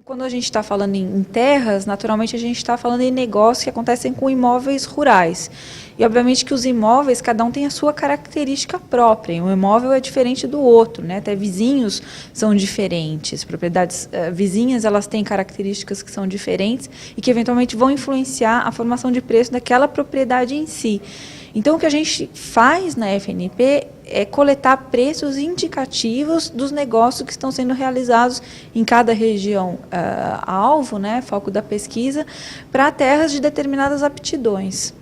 Quando a gente está falando em terras, naturalmente a gente está falando em negócios que acontecem com imóveis rurais. E obviamente que os imóveis, cada um tem a sua característica própria. E um imóvel é diferente do outro, né? Até vizinhos são diferentes. Propriedades vizinhas, elas têm características que são diferentes e que eventualmente vão influenciar a formação de preço daquela propriedade em si. Então, o que a gente faz na FNP é coletar preços indicativos dos negócios que estão sendo realizados em cada região alvo, né, foco da pesquisa, para terras de determinadas aptidões.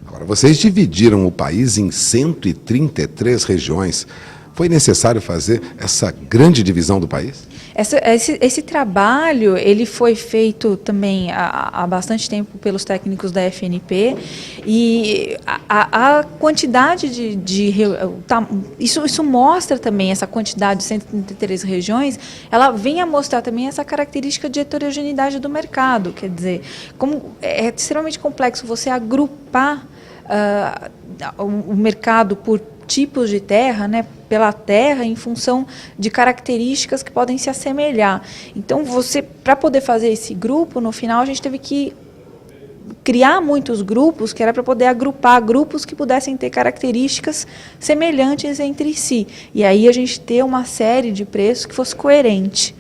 Agora, vocês dividiram o país em 133 regiões. Foi necessário fazer essa grande divisão do país? Esse trabalho ele foi feito também há bastante tempo pelos técnicos da FNP e a quantidade isso mostra também essa quantidade de 133 regiões, ela vem a mostrar também essa característica de heterogeneidade do mercado, quer dizer, como é extremamente complexo você agrupar o mercado por tipos de terra, né, pela terra, em função de características que podem se assemelhar. Então, para poder fazer esse grupo, no final a gente teve que criar muitos grupos, que era para poder agrupar grupos que pudessem ter características semelhantes entre si. E aí a gente ter uma série de preços que fosse coerente.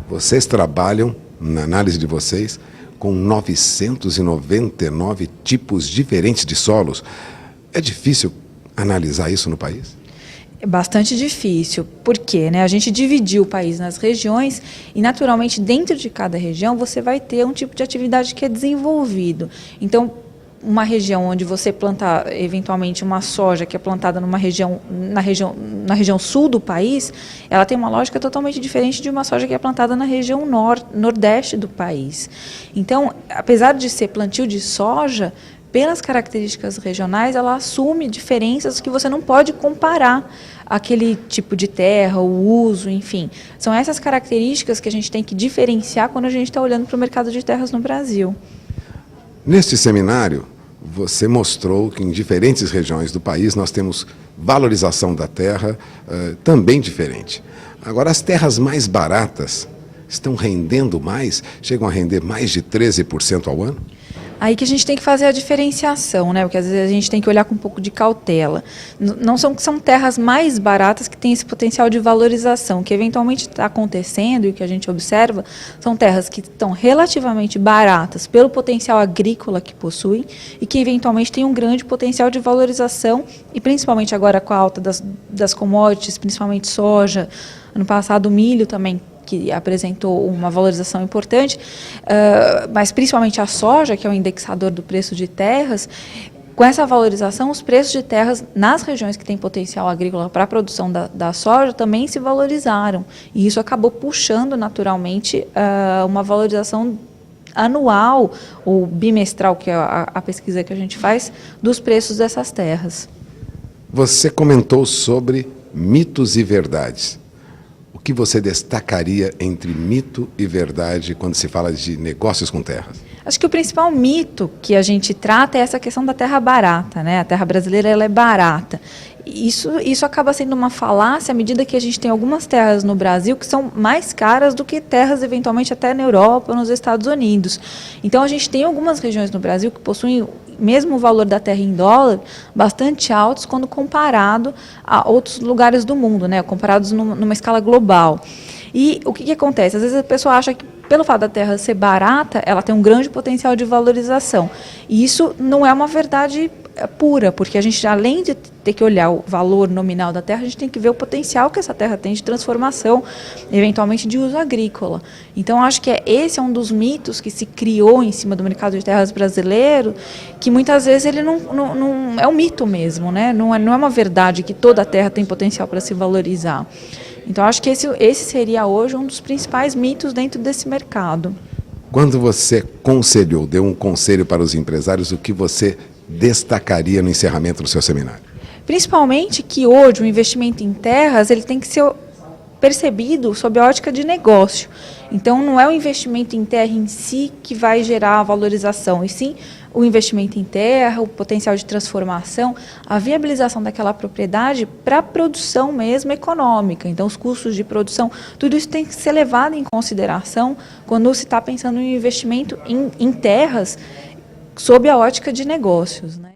Vocês trabalham, na análise de vocês, com 999 tipos diferentes de solos. É difícil analisar isso no país? É bastante difícil, porque, né, a gente dividiu o país nas regiões e, naturalmente, dentro de cada região você vai ter um tipo de atividade que é desenvolvido. Então, uma região onde você planta, eventualmente, uma soja que é plantada na região sul do país, ela tem uma lógica totalmente diferente de uma soja que é plantada na região nordeste do país. Então, apesar de ser plantio de soja, pelas características regionais, ela assume diferenças que você não pode comparar aquele tipo de terra, o uso, enfim. São essas características que a gente tem que diferenciar quando a gente está olhando para o mercado de terras no Brasil. Neste seminário, você mostrou que em diferentes regiões do país nós temos valorização da terra também diferente. Agora, as terras mais baratas estão rendendo mais? Chegam a render mais de 13% ao ano? Aí que a gente tem que fazer a diferenciação, né? Porque às vezes a gente tem que olhar com um pouco de cautela. Não são terras mais baratas que têm esse potencial de valorização. O que eventualmente está acontecendo e o que a gente observa são terras que estão relativamente baratas pelo potencial agrícola que possuem e que eventualmente têm um grande potencial de valorização e principalmente agora com a alta das commodities, principalmente soja, ano passado o milho também, que apresentou uma valorização importante, mas principalmente a soja, que é o indexador do preço de terras. Com essa valorização, os preços de terras nas regiões que têm potencial agrícola para a produção da soja também se valorizaram. E isso acabou puxando naturalmente uma valorização anual ou bimestral, que é a pesquisa que a gente faz, dos preços dessas terras. Você comentou sobre mitos e verdades. O que você destacaria entre mito e verdade quando se fala de negócios com terras? Acho que o principal mito que a gente trata é essa questão da terra barata, né? A terra brasileira ela é barata. Isso acaba sendo uma falácia à medida que a gente tem algumas terras no Brasil que são mais caras do que terras eventualmente até na Europa ou nos Estados Unidos. Então a gente tem algumas regiões no Brasil que possuem mesmo o valor da terra em dólar bastante altos quando comparado a outros lugares do mundo, né? Comparados numa escala global. E o que acontece? Às vezes a pessoa acha que pelo fato da terra ser barata, ela tem um grande potencial de valorização. E isso não é uma verdade pura, porque a gente, além de ter que olhar o valor nominal da terra, a gente tem que ver o potencial que essa terra tem de transformação, eventualmente de uso agrícola. Então, acho que esse é um dos mitos que se criou em cima do mercado de terras brasileiro, que muitas vezes ele não é um mito mesmo, né? Não é uma verdade que toda a terra tem potencial para se valorizar. Então, acho que esse seria hoje um dos principais mitos dentro desse mercado. Quando você deu um conselho para os empresários, o que você destacaria no encerramento do seu seminário? Principalmente que hoje o investimento em terras ele tem que ser percebido sob a ótica de negócio. Então, não é o investimento em terra em si que vai gerar a valorização, e sim o investimento em terra, o potencial de transformação, a viabilização daquela propriedade para a produção mesmo econômica. Então, os custos de produção, tudo isso tem que ser levado em consideração quando se está pensando em investimento em terras sob a ótica de negócios, né?